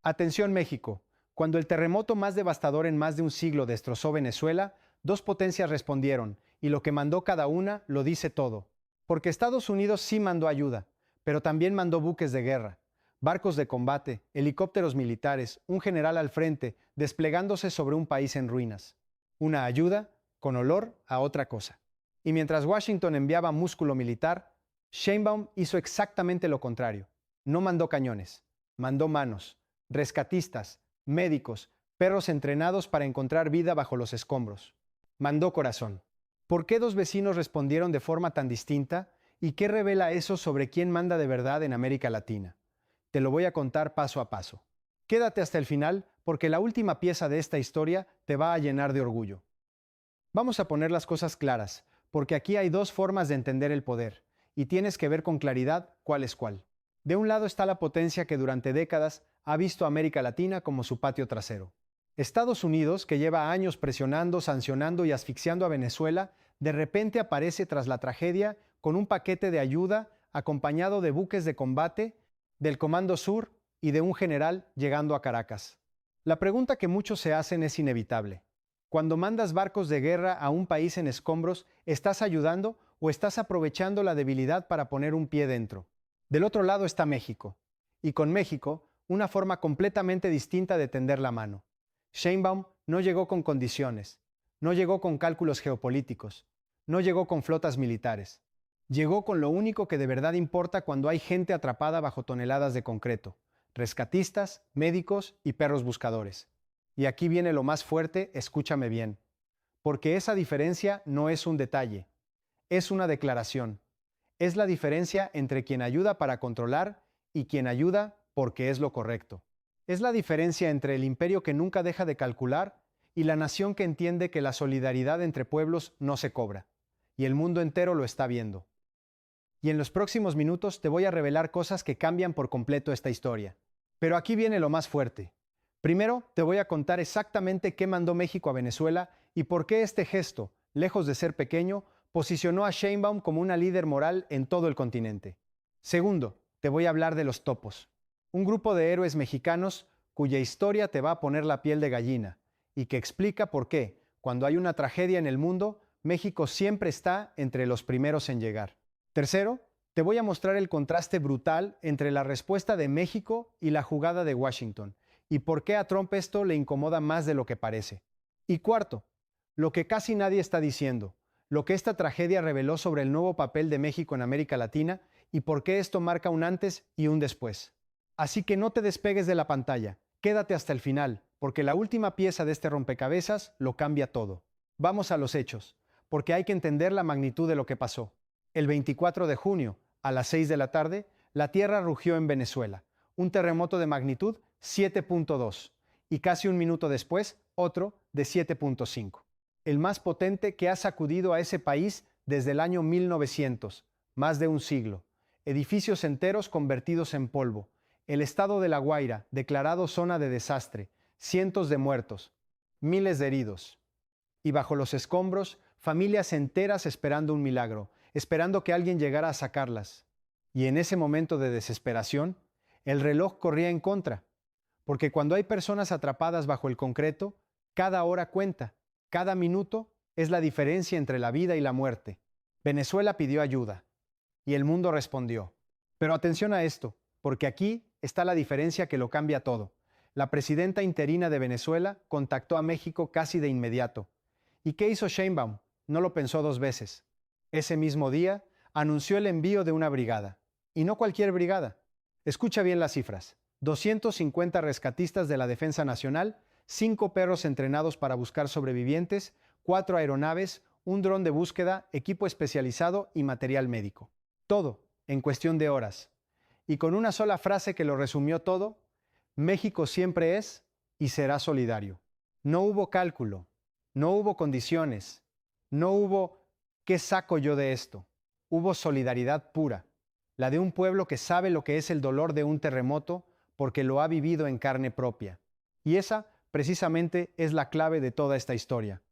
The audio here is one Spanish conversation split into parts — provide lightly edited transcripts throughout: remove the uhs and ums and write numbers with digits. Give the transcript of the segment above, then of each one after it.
Atención México. Cuando el terremoto más devastador en más de un siglo destrozó Venezuela, dos potencias respondieron, y lo que mandó cada una lo dice todo. Porque Estados Unidos sí mandó ayuda, pero también mandó buques de guerra, barcos de combate, helicópteros militares, un general al frente, desplegándose sobre un país en ruinas. Una ayuda con olor a otra cosa. Y mientras Washington enviaba músculo militar, Sheinbaum hizo exactamente lo contrario. No mandó cañones, mandó manos, rescatistas, médicos, perros entrenados para encontrar vida bajo los escombros. Mandó corazón. ¿Por qué dos vecinos respondieron de forma tan distinta? ¿Y qué revela eso sobre quién manda de verdad en América Latina? Te lo voy a contar paso a paso. Quédate hasta el final porque la última pieza de esta historia te va a llenar de orgullo. Vamos a poner las cosas claras, porque aquí hay dos formas de entender el poder, y tienes que ver con claridad cuál es cuál. De un lado está la potencia que durante décadas ha visto a América Latina como su patio trasero. Estados Unidos, que lleva años presionando, sancionando y asfixiando a Venezuela, de repente aparece tras la tragedia con un paquete de ayuda acompañado de buques de combate, del Comando Sur y de un general llegando a Caracas. La pregunta que muchos se hacen es inevitable. Cuando mandas barcos de guerra a un país en escombros, ¿estás ayudando o estás aprovechando la debilidad para poner un pie dentro? Del otro lado está México. Y con México, una forma completamente distinta de tender la mano. Sheinbaum no llegó con condiciones, no llegó con cálculos geopolíticos, no llegó con flotas militares. Llegó con lo único que de verdad importa cuando hay gente atrapada bajo toneladas de concreto: rescatistas, médicos y perros buscadores. Y aquí viene lo más fuerte, escúchame bien. Porque esa diferencia no es un detalle, es una declaración. Es la diferencia entre quien ayuda para controlar y quien ayuda porque es lo correcto. Es la diferencia entre el imperio que nunca deja de calcular y la nación que entiende que la solidaridad entre pueblos no se cobra. Y el mundo entero lo está viendo. Y en los próximos minutos te voy a revelar cosas que cambian por completo esta historia. Pero aquí viene lo más fuerte. Primero, te voy a contar exactamente qué mandó México a Venezuela y por qué este gesto, lejos de ser pequeño, posicionó a Sheinbaum como una líder moral en todo el continente. Segundo, te voy a hablar de los topos. Un grupo de héroes mexicanos cuya historia te va a poner la piel de gallina y que explica por qué, cuando hay una tragedia en el mundo, México siempre está entre los primeros en llegar. Tercero, te voy a mostrar el contraste brutal entre la respuesta de México y la jugada de Washington, y por qué a Trump esto le incomoda más de lo que parece. Y cuarto, lo que casi nadie está diciendo, lo que esta tragedia reveló sobre el nuevo papel de México en América Latina y por qué esto marca un antes y un después. Así que no te despegues de la pantalla, quédate hasta el final, porque la última pieza de este rompecabezas lo cambia todo. Vamos a los hechos, porque hay que entender la magnitud de lo que pasó. El 24 de junio, a las 6 de la tarde, la tierra rugió en Venezuela, un terremoto de magnitud 7.2, y casi un minuto después, otro de 7.5. El más potente que ha sacudido a ese país desde el año 1900, más de un siglo. Edificios enteros convertidos en polvo. El estado de La Guaira, declarado zona de desastre. Cientos de muertos. Miles de heridos. Y bajo los escombros, familias enteras esperando un milagro, esperando que alguien llegara a sacarlas. Y en ese momento de desesperación, el reloj corría en contra. Porque cuando hay personas atrapadas bajo el concreto, cada hora cuenta. Cada minuto es la diferencia entre la vida y la muerte. Venezuela pidió ayuda y el mundo respondió. Pero atención a esto, porque aquí está la diferencia que lo cambia todo. La presidenta interina de Venezuela contactó a México casi de inmediato. ¿Y qué hizo Sheinbaum? No lo pensó dos veces. Ese mismo día anunció el envío de una brigada. Y no cualquier brigada. Escucha bien las cifras. 250 rescatistas de la Defensa Nacional, 5 perros entrenados para buscar sobrevivientes, 4 aeronaves, un dron de búsqueda, equipo especializado y material médico. Todo en cuestión de horas. Y con una sola frase que lo resumió todo: México siempre es y será solidario. No hubo cálculo, no hubo condiciones, no hubo ¿qué saco yo de esto? Hubo solidaridad pura, la de un pueblo que sabe lo que es el dolor de un terremoto porque lo ha vivido en carne propia. Y esa precisamente es la clave de toda esta historia.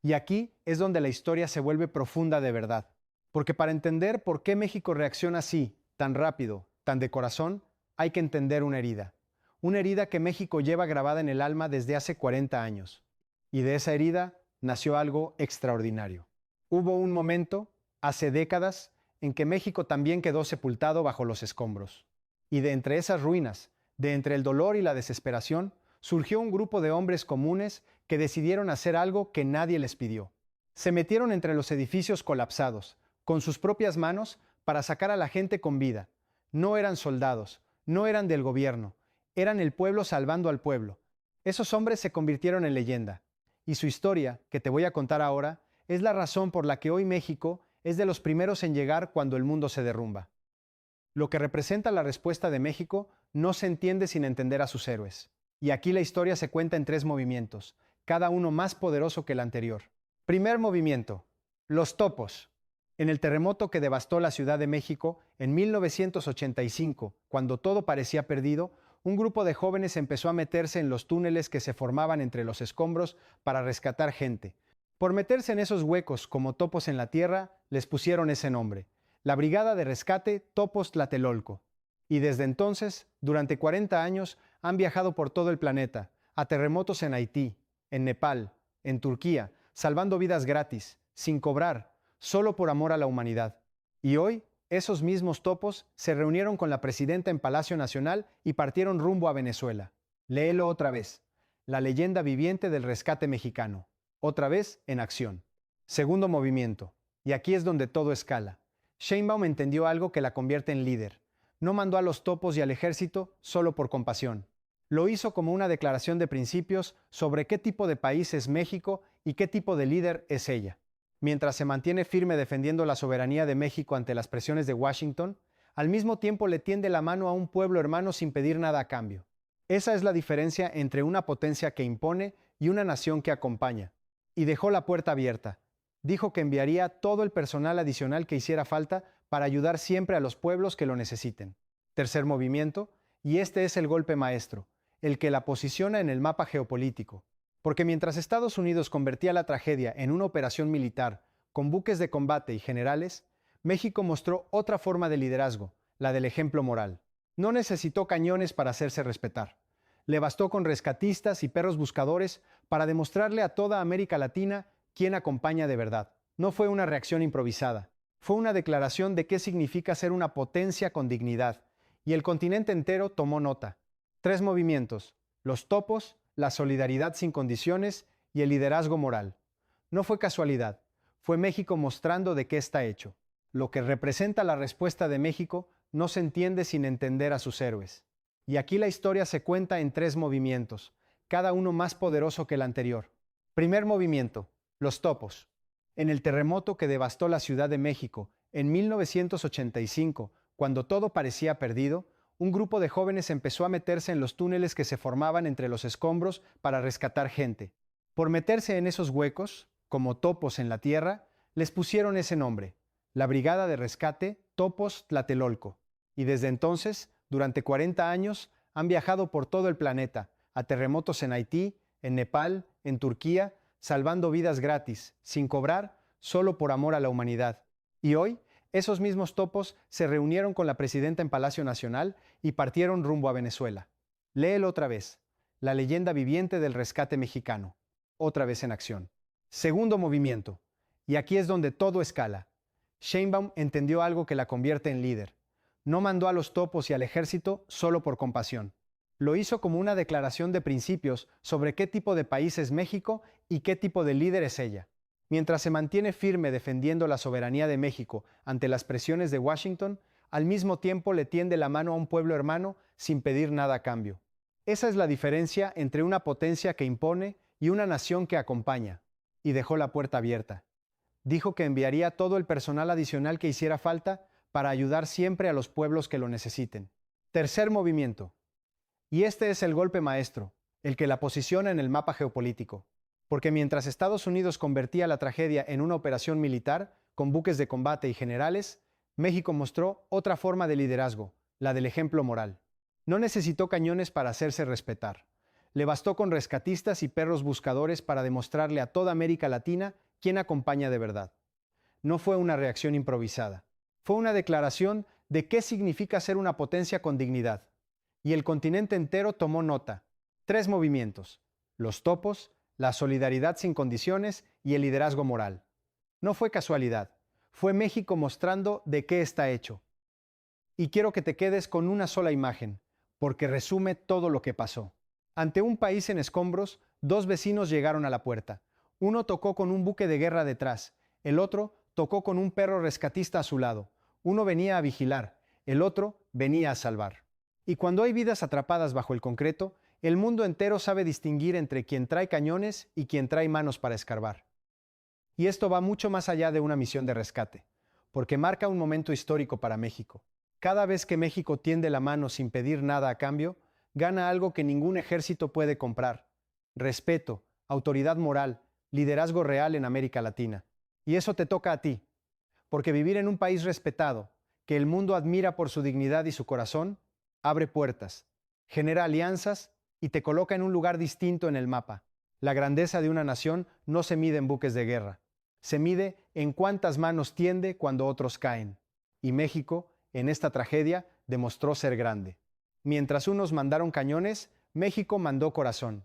Y aquí es donde la historia se vuelve profunda de verdad. Porque para entender por qué México reacciona así, tan rápido, tan de corazón, hay que entender una herida. una herida que México lleva grabada en el alma desde hace 40 años. Y de esa herida nació algo extraordinario. Hubo un momento, hace décadas, en que México también quedó sepultado bajo los escombros. Y de entre esas ruinas, de entre el dolor y la desesperación, surgió un grupo de hombres comunes que decidieron hacer algo que nadie les pidió. Se metieron entre los edificios colapsados, con sus propias manos, para sacar a la gente con vida. No eran soldados, no eran del gobierno, eran el pueblo salvando al pueblo. Esos hombres se convirtieron en leyenda. Y su historia, que te voy a contar ahora, es la razón por la que hoy México es de los primeros en llegar cuando el mundo se derrumba. Lo que representa la respuesta de México no se entiende sin entender a sus héroes. Y aquí la historia se cuenta en 3 movimientos, cada uno más poderoso que el anterior. Primer movimiento: los topos. En el terremoto que devastó la Ciudad de México en 1985, cuando todo parecía perdido, un grupo de jóvenes empezó a meterse en los túneles que se formaban entre los escombros para rescatar gente. Por meterse en esos huecos como topos en la tierra, les pusieron ese nombre: la Brigada de Rescate Topos Tlatelolco. Y desde entonces, durante 40 años, han viajado por todo el planeta, a terremotos en Haití, en Nepal, en Turquía, salvando vidas gratis, sin cobrar, solo por amor a la humanidad. Y hoy, esos mismos topos se reunieron con la presidenta en Palacio Nacional y partieron rumbo a Venezuela. Léelo otra vez: la leyenda viviente del rescate mexicano, otra vez en acción. Segundo movimiento, y aquí es donde todo escala. Sheinbaum entendió algo que la convierte en líder. No mandó a los topos y al ejército solo por compasión. Lo hizo como una declaración de principios sobre qué tipo de país es México y qué tipo de líder es ella. Mientras se mantiene firme defendiendo la soberanía de México ante las presiones de Washington, al mismo tiempo le tiende la mano a un pueblo hermano sin pedir nada a cambio. Esa es la diferencia entre una potencia que impone y una nación que acompaña. Y dejó la puerta abierta. Dijo que enviaría todo el personal adicional que hiciera falta para ayudar siempre a los pueblos que lo necesiten. Tercer movimiento, y este es el golpe maestro, el que la posiciona en el mapa geopolítico. Porque mientras Estados Unidos convertía la tragedia en una operación militar, con buques de combate y generales, México mostró otra forma de liderazgo, la del ejemplo moral. No necesitó cañones para hacerse respetar. Le bastó con rescatistas y perros buscadores para demostrarle a toda América Latina quién acompaña de verdad. No fue una reacción improvisada. Fue una declaración de qué significa ser una potencia con dignidad. Y el continente entero tomó nota. 3 movimientos: los topos, la solidaridad sin condiciones y el liderazgo moral. No fue casualidad. Fue México mostrando de qué está hecho. Lo que representa la respuesta de México no se entiende sin entender a sus héroes. Y aquí la historia se cuenta en 3 movimientos, cada uno más poderoso que el anterior. Primer movimiento: los topos. En el terremoto que devastó la Ciudad de México en 1985, cuando todo parecía perdido, un grupo de jóvenes empezó a meterse en los túneles que se formaban entre los escombros para rescatar gente. Por meterse en esos huecos, como topos en la tierra, les pusieron ese nombre: la Brigada de Rescate Topos Tlatelolco. Y desde entonces, durante 40 años, han viajado por todo el planeta, a terremotos en Haití, en Nepal, en Turquía, salvando vidas gratis, sin cobrar, solo por amor a la humanidad. Y hoy, esos mismos topos se reunieron con la presidenta en Palacio Nacional y partieron rumbo a Venezuela. Léelo otra vez: la leyenda viviente del rescate mexicano, otra vez en acción. Segundo movimiento, y aquí es donde todo escala. Sheinbaum entendió algo que la convierte en líder. No mandó a los topos y al ejército solo por compasión. Lo hizo como una declaración de principios sobre qué tipo de país es México y qué tipo de líder es ella. Mientras se mantiene firme defendiendo la soberanía de México ante las presiones de Washington, al mismo tiempo le tiende la mano a un pueblo hermano sin pedir nada a cambio. Esa es la diferencia entre una potencia que impone y una nación que acompaña. Y dejó la puerta abierta. Dijo que enviaría todo el personal adicional que hiciera falta para ayudar siempre a los pueblos que lo necesiten. Tercer movimiento. Y este es el golpe maestro, el que la posiciona en el mapa geopolítico. Porque mientras Estados Unidos convertía la tragedia en una operación militar, con buques de combate y generales, México mostró otra forma de liderazgo, la del ejemplo moral. No necesitó cañones para hacerse respetar. Le bastó con rescatistas y perros buscadores para demostrarle a toda América Latina quién acompaña de verdad. No fue una reacción improvisada. Fue una declaración de qué significa ser una potencia con dignidad. y el continente entero tomó nota. 3 movimientos: los topos, la solidaridad sin condiciones y el liderazgo moral. No fue casualidad, fue México mostrando de qué está hecho. Y quiero que te quedes con una sola imagen, porque resume todo lo que pasó. Ante un país en escombros, dos vecinos llegaron a la puerta. Uno tocó con un buque de guerra detrás, el otro tocó con un perro rescatista a su lado. Uno venía a vigilar, el otro venía a salvar. Y cuando hay vidas atrapadas bajo el concreto, el mundo entero sabe distinguir entre quien trae cañones y quien trae manos para escarbar. Y esto va mucho más allá de una misión de rescate, porque marca un momento histórico para México. Cada vez que México tiende la mano sin pedir nada a cambio, gana algo que ningún ejército puede comprar: respeto, autoridad moral, liderazgo real en América Latina. Y eso te toca a ti, porque vivir en un país respetado, que el mundo admira por su dignidad y su corazón, abre puertas, genera alianzas y te coloca en un lugar distinto en el mapa. La grandeza de una nación no se mide en buques de guerra, se mide en cuántas manos tiende cuando otros caen. Y México, en esta tragedia, demostró ser grande. Mientras unos mandaron cañones, México mandó corazón.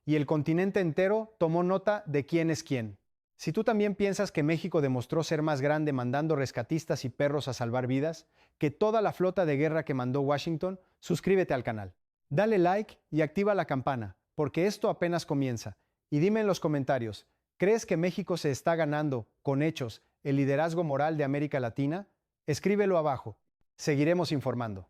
Y el continente entero tomó nota de quién es quién. Si tú también piensas que México demostró ser más grande mandando rescatistas y perros a salvar vidas que toda la flota de guerra que mandó Washington, suscríbete al canal. Dale like y activa la campana, porque esto apenas comienza. Y dime en los comentarios, ¿crees que México se está ganando, con hechos, el liderazgo moral de América Latina? Escríbelo abajo. Seguiremos informando.